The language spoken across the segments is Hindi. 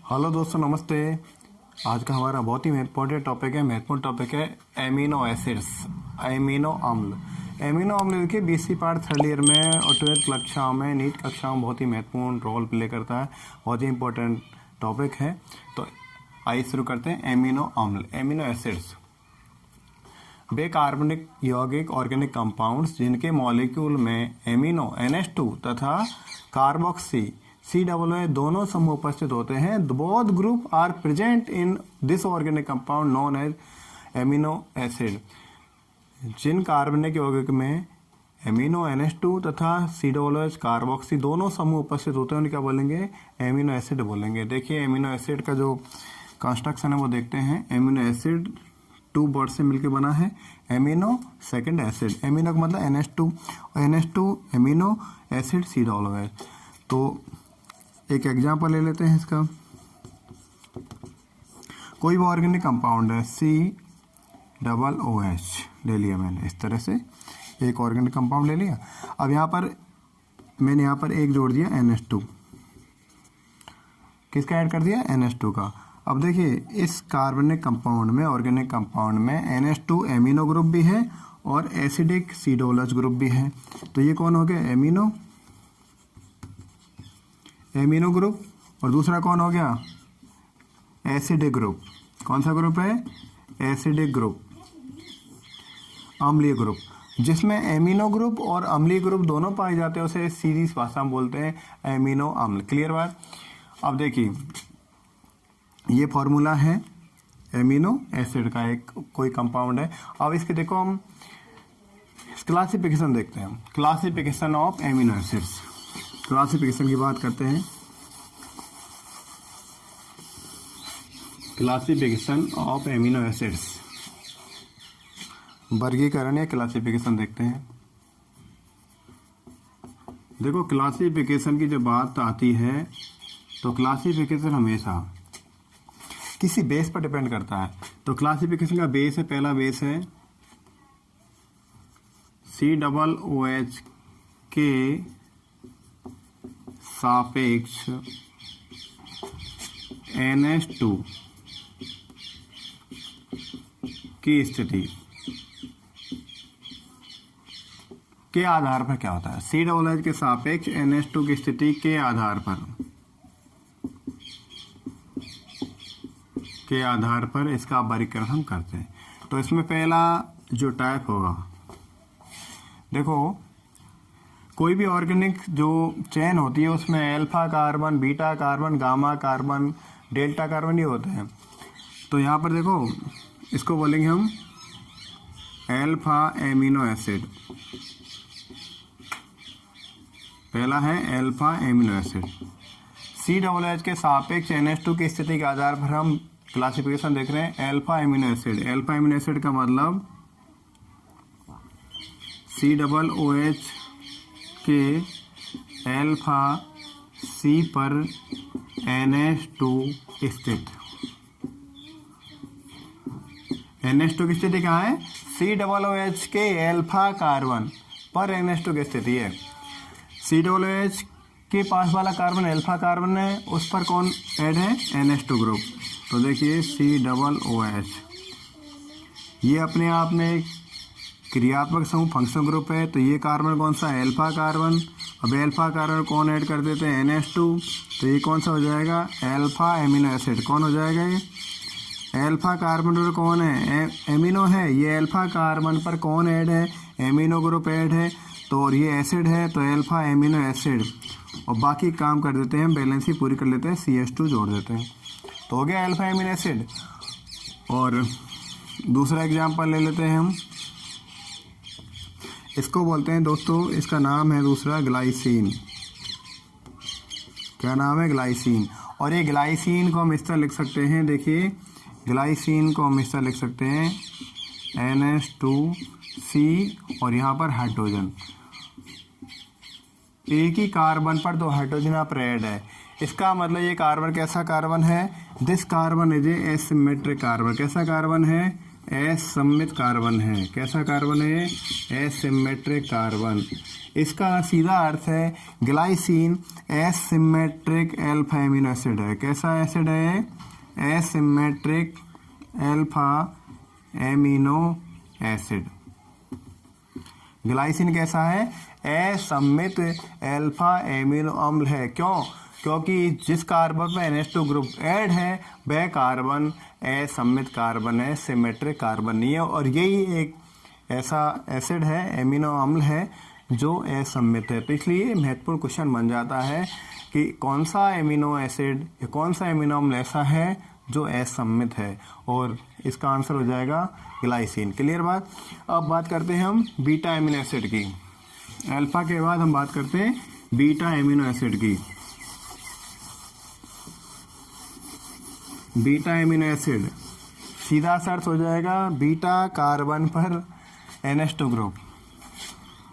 हेलो दोस्तों, नमस्ते। आज का हमारा बहुत ही महत्वपूर्ण टॉपिक है एमिनो एसिड्स, एमिनो अम्ल। एमिनो अम्ल देखिए बीएससी पार्ट थर्ड ईयर में और 12th कक्षाओं में, नीट कक्षाओं में बहुत ही महत्वपूर्ण रोल प्ले करता है, बहुत ही इंपॉर्टेंट टॉपिक है। तो आइए शुरू करते हैं। एमिनो अम्ल, एमिनो एसिड्स वे कार्बनिक यौगिक ऑर्गेनिक कंपाउंड्स जिनके मॉलिक्यूल में एमिनो NH2 तथा कार्बोक्सी COO दोनों समूह उपस्थित होते हैं। Both group are present in this organic compound known as amino acid. जिन कार्बनिक यौगिक में एमिनो NH2 तथा COO कार्बोक्सी दोनों समूह उपस्थित होते हैं उन्हें क्या बोलेंगे? एमिनो एसिड बोलेंगे। देखिए एमिनो एसिड का जो कंस्ट्रक्शन है वो देखते हैं। एमिनो एसिड 2 वर्ड से मिलकर बना है। एमिनो सेकंड एसिड, एमिनो का मतलब NH2 और NH2 एमिनो एसिड COO। तो एक एग्जांपल ले लेते हैं इसका। कोई भी ऑर्गेनिक कंपाउंड है COOH ले लिया मैंने, इस तरह से एक ऑर्गेनिक कंपाउंड ले लिया। अब यहाँ पर मैंने यहाँ पर एक जोड़ दिया NH2, किसका ऐड कर दिया? NH2 का। अब देखिए इस कार्बनिक कंपाउंड में, ऑर्गेनिक कंपाउंड में NH2 एमिनो ग्रुप भी है और एसिडिक COOH ग्रुप भी है। तो ये कौन हो गया? Amino group. और दूसरा कौन हो गया? Acidic group. कौन सा ग्रुप है? एसिडिक ग्रुप, अम्लीय ग्रुप। जिसमें एमिनो ग्रुप और अम्लीय ग्रुप दोनों पाए जाते हैं उसे सीधी भाषा में बोलते हैं एमिनो अम्ल। क्लियर बात? अब देखिए ये फॉर्मूला है एमिनो एसिड का, एक कोई कंपाउंड है। अब इसके देखो हम क्लासिफिकेशन देखते हैं। Classification of amino acids, classification की बात करते हैं। क्लासिफिकेशन ऑफ एमिनो एसिड्स, वर्गीकरण या क्लासिफिकेशन देखते हैं। देखो क्लासिफिकेशन की जब बात आती है तो क्लासिफिकेशन हमेशा किसी बेस पर डिपेंड करता है। तो क्लासिफिकेशन का बेस है, पहला बेस है COOH के सापेक्ष NH2 की स्थिति के आधार पर क्या होता है? COOH के सापेक्ष NH2 की स्थिति के आधार पर इसका वर्गीकरण हम करते हैं। तो इसमें पहला जो टाइप होगा, देखो कोई भी ऑर्गेनिक जो चेन होती है उसमें alpha carbon, beta carbon, gamma carbon, delta carbon ये होते हैं। तो यहाँ पर देखो इसको बोलेंगे हम अल्फा एमिनो एसिड। पहला है अल्फा एमिनो एसिड। COOH के सापेक्ष NH2 की स्थिति के आधार पर हम क्लासिफिकेशन देख रहे हैं alpha amino acid. Alpha amino acid का मतलब COOH के अल्फा C पर NH2 स्थित। NH2 की स्थिति कहाँ है? COOH के अल्फा कार्बन पर NH2 की स्थिति है। COOH के पास वाला कार्बन अल्फा कार्बन है, उस पर कौन ऐड है? NH2 group. तो देखिए COOH ये अपने आप में क्रियात्मक समूह फंक्शन ग्रुप है। तो ये कार्बन कौन सा है? Alpha carbon. अब अल्फा कार्बन कौन ऐड कर देते हैं? NH2। तो ये कौन सा हो जाएगा? Alpha amino acid. कौन हो जाएगा ये? अल्फा कार्बन पर कौन है? एमिनो है। ये अल्फा कार्बन पर कौन ऐड है? एमिनो ग्रुप ऐड है। तो और ये एसिड है तो अल्फा एमिनो एसिड। और बाकी काम कर देते हैं, बैलेंस ही पूरी कर लेते हैं, CH2 जोड़ देते हैं। तो हो गया अल्फा एमिनो एसिड। और दूसरा एग्जाम्पल ले लेते हैं हम। इसको बोलते हैं दोस्तों, इसका नाम है दूसरा ग्लाइसिन। क्या नाम है? ग्लाइसिन। और ये ग्लाइसिन को हम इस तरह लिख सकते हैं, देखिए ग्लाइसिन को हम इस तरह लिख सकते हैं NH2C और यहाँ पर हाइड्रोजन। एक ही कार्बन पर 2 हाइड्रोजन यहाँ पर ऐड है। इसका मतलब ये कार्बन कैसा कार्बन है? This carbon is a asymmetric carbon. कैसा कार्बन है? असममित कार्बन है। कैसा कार्बन है? Asymmetric carbon. इसका सीधा अर्थ है glycine asymmetric alpha amino acid है। कैसा एसिड है? Asymmetric alpha amino acid. Glycine कैसा है? असममित अल्फा एमिनो अम्ल है। क्यों? क्योंकि जिस कार्बन में NH2 ग्रुप ऐड है वह कार्बन असममित कार्बन है, सिमेट्रिक कार्बन नहीं है। और यही एक ऐसा एसिड है, एमिनो अम्ल है जो असममित है। तो इसलिए महत्वपूर्ण क्वेश्चन बन जाता है कि कौन सा एमिनो एसिड या कौन सा एमिनो अम्ल ऐसा है जो असममित है, और इसका आंसर हो जाएगा ग्लाइसिन। क्लियर बात? अब बात करते हैं हम बीटा एमिनो एसिड की। अल्फा के बाद हम बात करते हैं बीटा एमिनो एसिड की। बीटा एमिनो एसिड सीधा सर्च हो जाएगा बीटा कार्बन पर NH2 ग्रुप,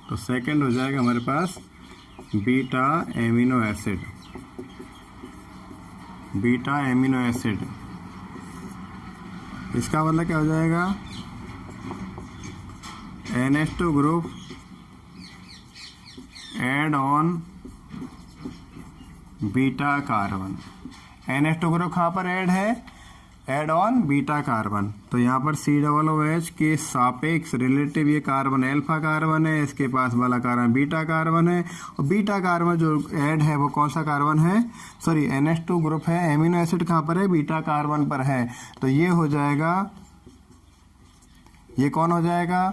तो सेकंड हो जाएगा हमारे पास beta amino acid. Beta amino acid इसका मतलब क्या हो जाएगा? NH2 group add on beta carbon. NH2 group कहाँ पर ऐड है? Add on beta carbon. तो यहाँ पर COOH के सापेक्ष रिलेटिव ये कार्बन अल्फा कार्बन है, इसके पास वाला कार्बन बीटा कार्बन है, और बीटा कार्बन जो ऐड है वो कौन सा कार्बन है? सॉरी, NH2 ग्रुप है। एमिनो एसिड कहाँ पर है? बीटा कार्बन पर है। तो ये हो जाएगा, ये कौन हो जाएगा?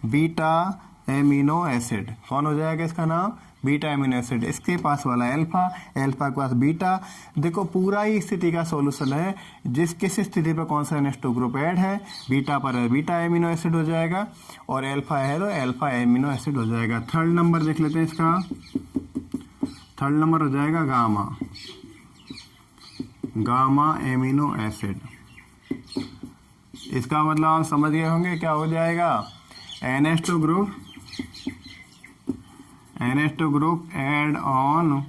Beta amino acid. कौन हो जाएगा इसका नाम? Beta amino acid. इसके पास वाला अल्फा, अल्फा के पास बीटा। देखो पूरा ही स्थिति का सॉल्यूशन है, जिस किस स्थिति पर कौन सा NH2 ग्रुप ऐड है, बीटा पर है बीटा एमिनो एसिड हो जाएगा, और अल्फा है तो अल्फा एमिनो एसिड हो जाएगा। थर्ड नंबर देख लेते हैं इसका। थर्ड नंबर हो जाएगा गामा। Gamma amino acid. इसका मतलब आप समझ गए होंगे क्या हो जाएगा? NH2 group add on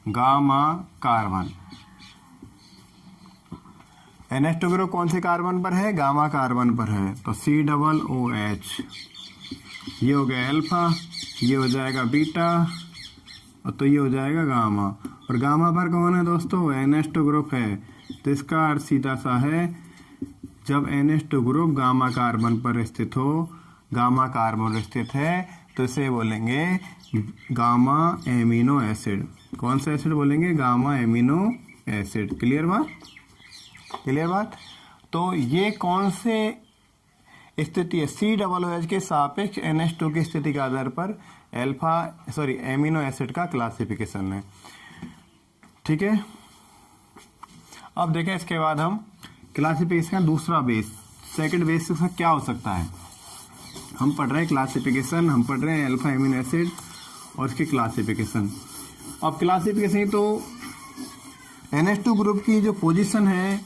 gamma carbon. NH2 group कौन से कार्बन पर है? गामा कार्बन पर है। तो COOH ये हो गया अल्फा, ये हो जाएगा बीटा, और तो ये हो जाएगा गामा। और गामा पर कौन है दोस्तों? NH2 ग्रुप है। तो इसका अर्थ सीधा सा है, जब NH2 ग्रुप गामा कार्बन पर स्थित हो, गामा कार्बन स्थित है, तो इसे बोलेंगे गामा एमिनो एसिड। कौन सा एसिड बोलेंगे? Gamma amino acid. क्लियर बात? क्लियर बात? तो ये कौन से स्थिति है? COOH के सापेक्ष NH2 की स्थिति के आधार पर एमिनो एसिड का क्लासिफिकेशन है। ठीक है, अब देखें इसके बाद हम क्लासिफिकेशन का दूसरा बेस, सेकंड बेस इसका क्या हो सकता है। हम पढ़ रहे हैं क्लासिफिकेशन, हम पढ़ रहे हैं अल्फा एमिनो एसिड और इसकी क्लासिफिकेशन। अब क्लासिफिकेशन तो NH2 ग्रुप की जो पोजीशन है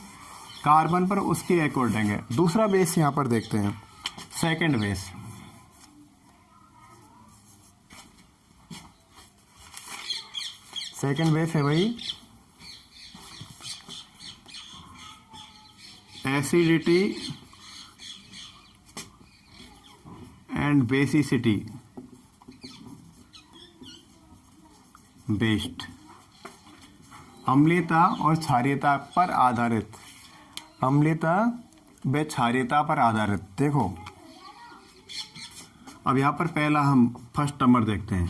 कार्बन पर उसके अकॉर्डिंग है। दूसरा बेस यहाँ पर देखते हैं, सेकंड बेस। सेकंड बेस है भाई एसिडिटी एंड बेसिसिटी बेस्ड। अम्लीयता और क्षारीयता पर आधारित। अम्लीयता व क्षारीयता पर आधारित। देखो अब यहाँ पर पहला हम फर्स्ट नंबर देखते हैं,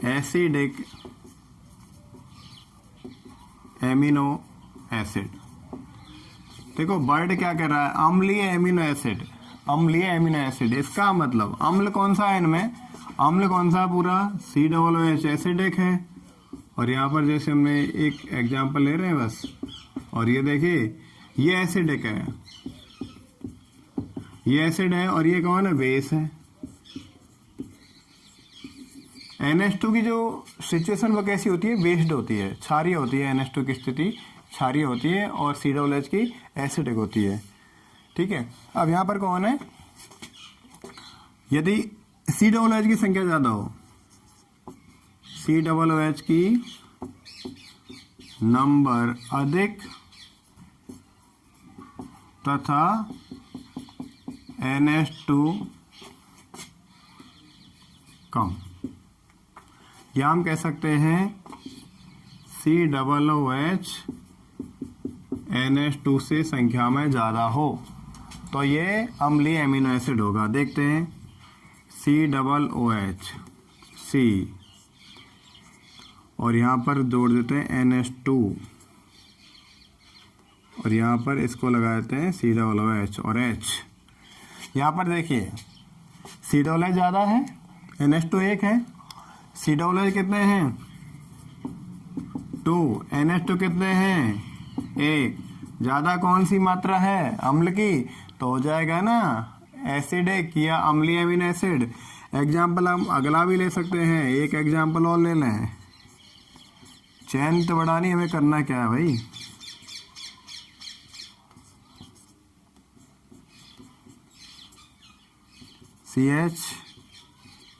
एसिडिक एमिनो एसिड। देखो वर्ड क्या कह रहा है? अम्लीय एमिनो एसिड। अम्लीय एमिनो एसिड, इसका मतलब अम्ल कौन सा है इनमें? अम्ल कौन सा? पूरा COOH एसिडिक है। और यहाँ पर जैसे हमने एक एग्जांपल ले रहे हैं बस, और ये देखिए ये एसिडिक है, ये एसिड है, और ये कौन है? बेस है। NH2 की जो सिचुएशन वो कैसी होती है? बेस्ड होती है, क्षारीय होती है। NH2 की स्थिति क्षारीय होती है और COOH की एसिडिक होती है। ठीक है, अब यहाँ पर कौन है? यदि COOH की संख्या ज्यादा हो, COOH की नंबर अधिक तथा NH2 कम, या हम कह सकते हैं COOH NH2 से संख्या में ज़्यादा हो तो ये अम्लीय एमिनो एसिड होगा। देखते हैं COOH C और यहाँ पर जोड़ देते हैं NH2 और यहाँ पर इसको लगा देते हैं COOH और H। यहाँ पर देखिए COOH ज़्यादा है, NH2 एक है, COOH कितने हैं 2, NH2 कितने हैं 1, ज़्यादा कौन सी मात्रा है अम्ल की, तो हो जाएगा ना एसिडिक या अम्लीय एमिनो एसिड। एग्जाम्पल हम अगला भी ले सकते हैं, एक एग्जाम्पल और ले लें। चैन तो बढ़ानी हमें करना क्या है भाई,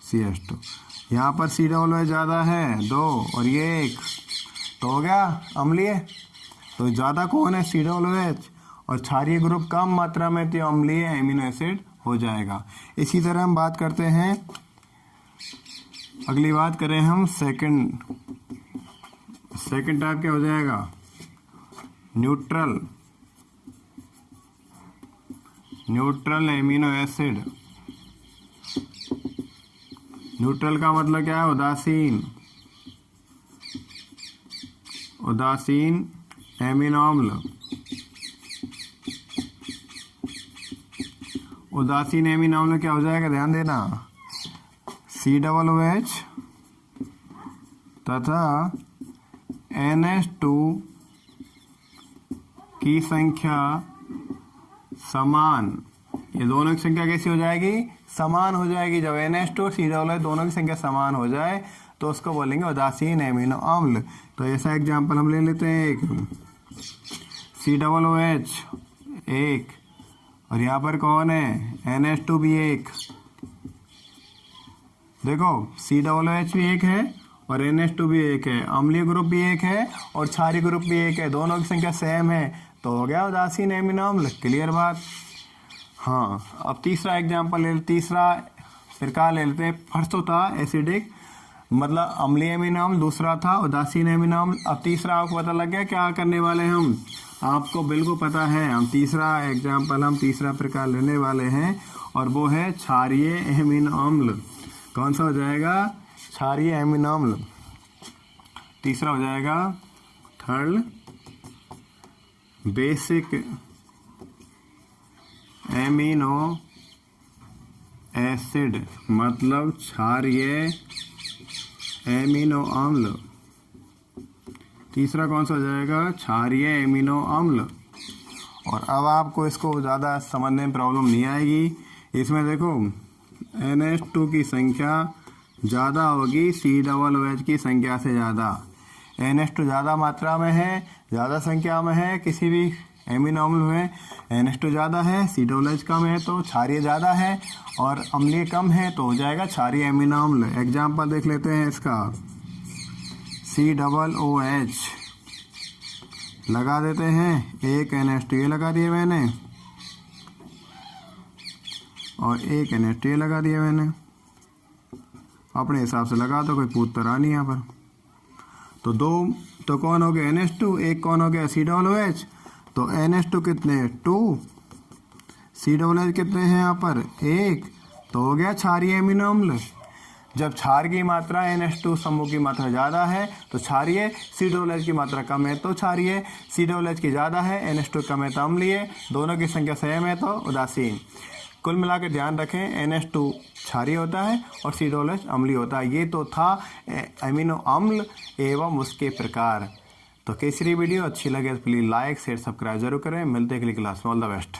CH2, यहाँ पर COOH ज़्यादा है 2 और ये 1, तो हो गया अम्लीय। तो ज़्यादा कौन है COOH और क्षारीय ग्रुप कम मात्रा में, तो अम्लीय एमिनो एसिड हो जाएगा। इसी तरह हम बात करते हैं, अगली बात करें हम सेकंड टाइप क्या हो जाएगा, न्यूट्रल एमिनो एसिड। न्यूट्रल का मतलब क्या है, उदासीन एमिनो अम्ल। उदासीन एमिनो अम्ल क्या हो जाएगा, ध्यान देना, COOH तथा NH2 की संख्या समान। ये दोनों की संख्या कैसी हो जाएगी, समान हो जाएगी। जब NH2 और COOH दोनों की संख्या समान हो जाए तो उसको बोलेंगे उदासीन एमिनो अम्ल। तो ऐसा एग्जाम्पल हम ले लेते हैं, एक COOH 1 और यहाँ पर कौन है NH2 भी 1। देखो COOH भी 1 है और NH2 भी 1 है, अम्लीय ग्रुप भी 1 है और क्षारीय ग्रुप भी 1 है, दोनों की संख्या सेम है, तो हो गया उदासीन एमिनो अम्ल। क्लियर बात। हाँ, अब तीसरा एग्जाम्पल तीसरा प्रकार ले लेते हैं। फर्स्ट तो था एसिडिक मतलब अम्लीय एमिनो अम्ल, दूसरा था उदासीन एमिनो अम्ल। अब तीसरा आपको पता लग गया क्या करने वाले हैं हम, आपको बिल्कुल पता है। हम तीसरा प्रकार लेने वाले हैं और वो है क्षारीय एमिनो अम्ल। कौन सा हो जाएगा, क्षारीय एमिनो अम्ल। तीसरा हो जाएगा थर्ड बेसिक एमिनो एसिड मतलब क्षारीय एमिनो अम्ल। तीसरा कौन सा हो जाएगा, क्षारीय एमिनो अम्ल। और अब आपको इसको ज़्यादा समझने में प्रॉब्लम नहीं आएगी। इसमें देखो NH2 की संख्या ज़्यादा होगी COOH की संख्या से ज़्यादा। NH2 ज़्यादा मात्रा में है, ज़्यादा संख्या में है, किसी भी एमिनो अम्ल में NH2 ज़्यादा है, COOH कम है तो क्षारीय ज़्यादा है और अम्लीय कम है तो हो जाएगा क्षारीय एमिनो अम्ल। एग्जाम्पल देख लेते हैं इसका, COOH लगा देते हैं, एक NH2 ये लगा दिए मैंने और एक NH2 ये लगा दिया मैंने, अपने हिसाब से लगा दो, कोई पूछता रहा नहीं यहाँ पर। तो दो तो कौन हो गया NH2, एक कौन हो गया COOH। तो NH2 कितने 2, COOH कितने हैं यहाँ पर 1, तो हो गया क्षारीय एमिनो अम्ल। जब क्षार की मात्रा NH2 समूह की मात्रा ज़्यादा है तो क्षारीय, COOH की मात्रा कम है तो क्षारीय, COOH की ज़्यादा है, NH2 कम है तो अम्लीय, दोनों की संख्या सेम है तो उदासीन। कुल मिलाकर ध्यान रखें NH2 क्षारीय होता है और COOH अम्लीय होता है। ये तो था एमिनो अम्ल एवं उसके प्रकार। तो कैसी वीडियो अच्छी लगे तो प्लीज़ लाइक शेयर सब्सक्राइब जरूर करें। मिलते हैं अगली क्लास में। All the best.